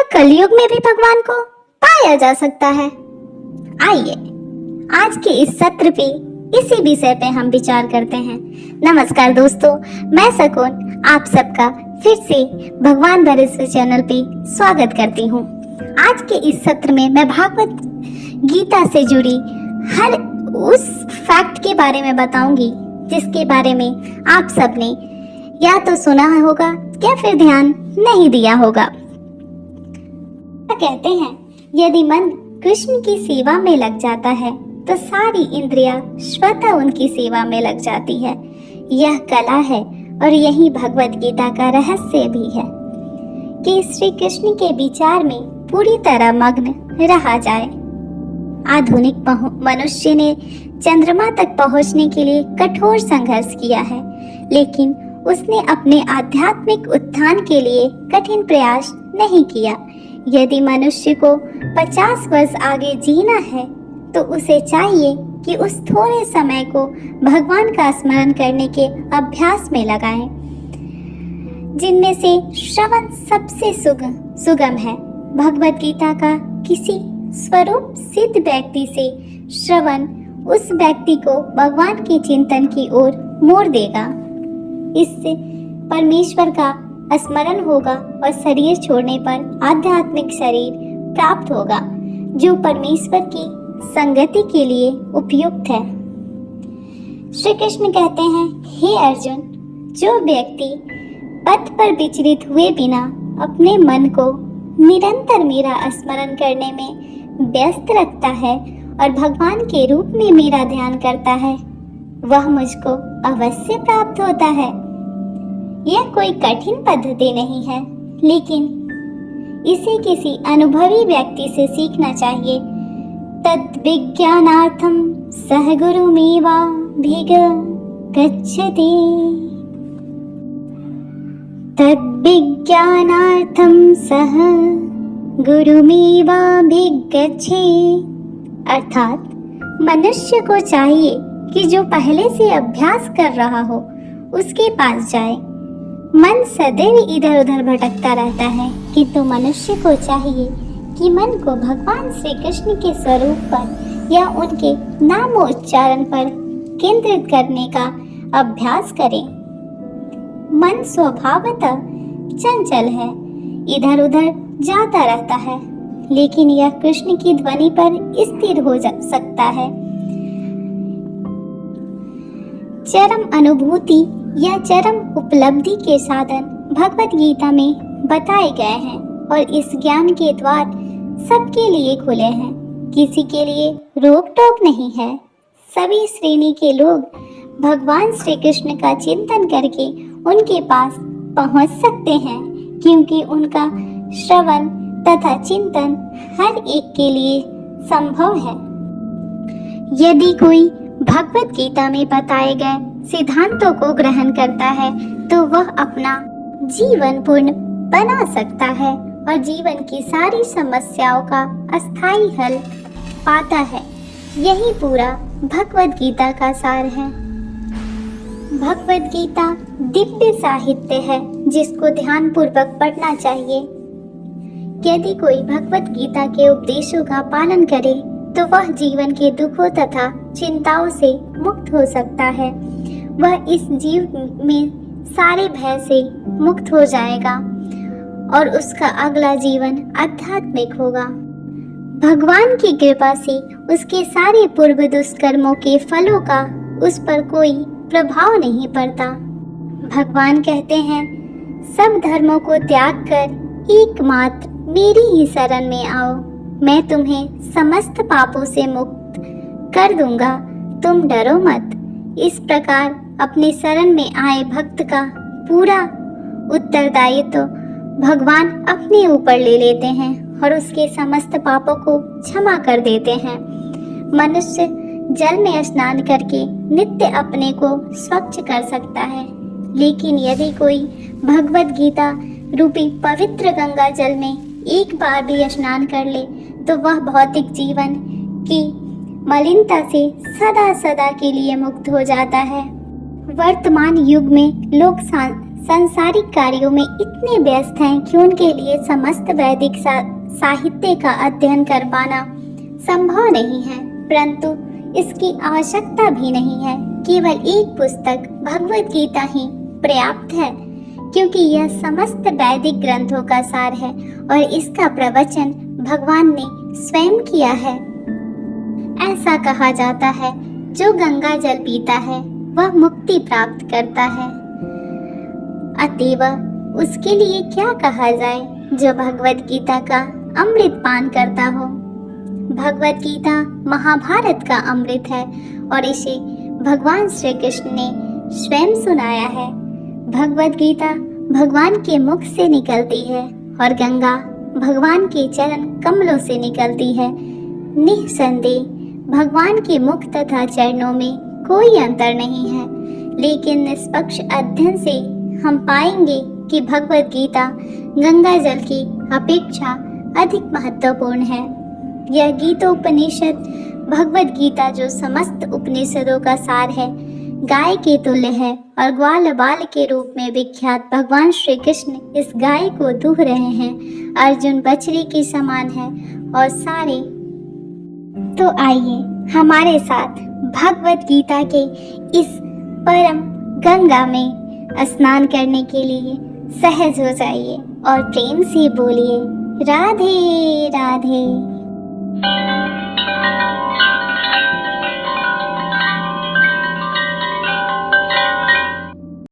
कलयुग में भी भगवान को पाया जा सकता है? आइए आज के इस सत्र पे इसी विषय पे हम विचार करते हैं। नमस्कार दोस्तों, मैं सकून आप सबका फिर से भगवान भरोसे चैनल पे स्वागत करती हूँ। आज के इस सत्र में मैं भागवत गीता से जुड़ी हर उस फैक्ट के बारे में बताऊंगी जिसके बारे में आप सबने या तो सुना होगा या फिर ध्यान नहीं दिया होगा। कहते हैं यदि मन कृष्ण की सेवा में लग जाता है तो सारी इंद्रियां स्वतः उनकी सेवा में लग जाती है। यह कला है और यही भगवत गीता का रहस्य भी है कि श्री कृष्ण के विचार में पूरी तरह मग्न रहा जाए। आधुनिक मनुष्य ने चंद्रमा तक पहुंचने के लिए कठोर संघर्ष किया है, लेकिन उसने अपने आध्यात्मिक उत्थान के लिए कठिन प्रयास नहीं किया। यदि मनुष्य को 50 वर्ष आगे जीना है तो उसे चाहिए कि उस थोड़े समय को भगवान का स्मरण करने के अभ्यास में लगाएं, जिनमें से श्रवण सबसे सुगम है। भगवत गीता का किसी स्वरूप सिद्ध व्यक्ति से श्रवण उस व्यक्ति को भगवान के चिंतन की ओर मोड़ देगा। इससे परमेश्वर का स्मरण होगा और शरीर छोड़ने पर आध्यात्मिक शरीर प्राप्त होगा जो परमेश्वर की संगति के लिए उपयुक्त है। श्री कृष्ण कहते हैं, हे अर्जुन, जो व्यक्ति पथ पर विचलित हुए बिना अपने मन को निरंतर मेरा स्मरण करने में व्यस्त रखता है और भगवान के रूप में मेरा ध्यान करता है, वह मुझको अवश्य प्राप्त होता है। यह कोई कठिन पद्धति नहीं है, लेकिन इसे किसी अनुभवी व्यक्ति से सीखना चाहिए। तद विज्ञानार्थम सह गुरुमेवाभिगच्छति। तद विज्ञानार्थम सह गुरुमेवाभिगच्छति। अर्थात मनुष्य को चाहिए कि जो पहले से अभ्यास कर रहा हो उसके पास जाए। मन सदैव इधर उधर भटकता रहता है, किंतु मनुष्य को चाहिए कि मन को भगवान श्री कृष्ण के स्वरूप पर या उनके नामोच्चारण पर केंद्रित करने का अभ्यास करें। मन स्वभावतः चंचल है, इधर उधर जाता रहता है, लेकिन यह कृष्ण की ध्वनि पर स्थिर हो सकता है। चरम अनुभूति या चरम उपलब्धि के साधन भगवत गीता में बताए गए हैं और इस ज्ञान के द्वार सबके लिए खुले हैं। किसी के लिए रोक टोक नहीं है। सभी श्रेणी के लोग भगवान श्री कृष्ण का चिंतन करके उनके पास पहुंच सकते हैं, क्योंकि उनका श्रवण तथा चिंतन हर एक के लिए संभव है। यदि कोई भगवत गीता में बताए गए सिद्धांतों को ग्रहण करता है तो वह अपना जीवन पूर्ण बना सकता है और जीवन की सारी समस्याओं का अस्थायी हल पाता है। यही पूरा भगवत गीता का सार है। भगवत गीता दिव्य साहित्य है जिसको ध्यान पूर्वक पढ़ना चाहिए। यदि कोई भगवत गीता के उपदेशों का पालन करे तो वह जीवन के दुखों तथा चिंताओं से मुक्त हो सकता है। वह इस जीव में सारे भय से मुक्त हो जाएगा और उसका अगला जीवन आध्यात्मिक होगा। भगवान की कृपा से उसके सारे पूर्व दुष्कर्मों के फलों का उस पर कोई प्रभाव नहीं पड़ता। भगवान कहते हैं, सब धर्मों को त्याग कर एकमात्र मेरी ही शरण में आओ, मैं तुम्हें समस्त पापों से मुक्त कर दूंगा, तुम डरो मत। इस प्रकार अपने शरण में आए भक्त का पूरा उत्तरदायित्व तो भगवान अपने ऊपर ले लेते हैं और उसके समस्त पापों को क्षमा कर देते हैं। मनुष्य जल में स्नान करके नित्य अपने को स्वच्छ कर सकता है, लेकिन यदि कोई भगवत गीता रूपी पवित्र गंगा जल में एक बार भी स्नान कर ले तो वह भौतिक जीवन की मलिनता से सदा सदा के लिए मुक्त हो जाता है। वर्तमान युग में लोग सांसारिक कार्यों में इतने व्यस्त हैं कि उनके लिए समस्त वैदिक साहित्य का अध्ययन कर पाना संभव नहीं है, परंतु इसकी आवश्यकता भी नहीं है। केवल एक पुस्तक भगवत गीता ही पर्याप्त है, क्योंकि यह समस्त वैदिक ग्रंथों का सार है और इसका प्रवचन भगवान ने स्वयं किया है। ऐसा कहा जाता है, जो गंगा जल पीता है वह मुक्ति प्राप्त करता है। अतएव उसके लिए क्या कहा जाए जो भगवत गीता का अमृत पान करता हो। भगवत गीता महाभारत का अमृत है और इसे भगवान श्री कृष्ण ने स्वयं सुनाया है। भगवत गीता भगवान के मुख से निकलती है और गंगा भगवान के चरण कमलों से निकलती है। निस्संदेह भगवान के मुख तथा चरणों में कोई अंतर नहीं है, लेकिन निष्पक्ष अध्ययन से हम पाएंगे कि भगवत गीता गंगा जल की अपेक्षा अधिक महत्वपूर्ण है। यह गीतोपनिषद भगवत गीता, जो समस्त उपनिषदों का सार है, गाय के तुल्य है और ग्वाल बाल के रूप में विख्यात भगवान श्री कृष्ण इस गाय को दूह रहे हैं। अर्जुन बछड़ी के समान है और सारे। तो आइए हमारे साथ भगवत गीता के इस परम गंगा में स्नान करने के लिए सहज हो जाइए और प्रेम से बोलिए राधे राधे।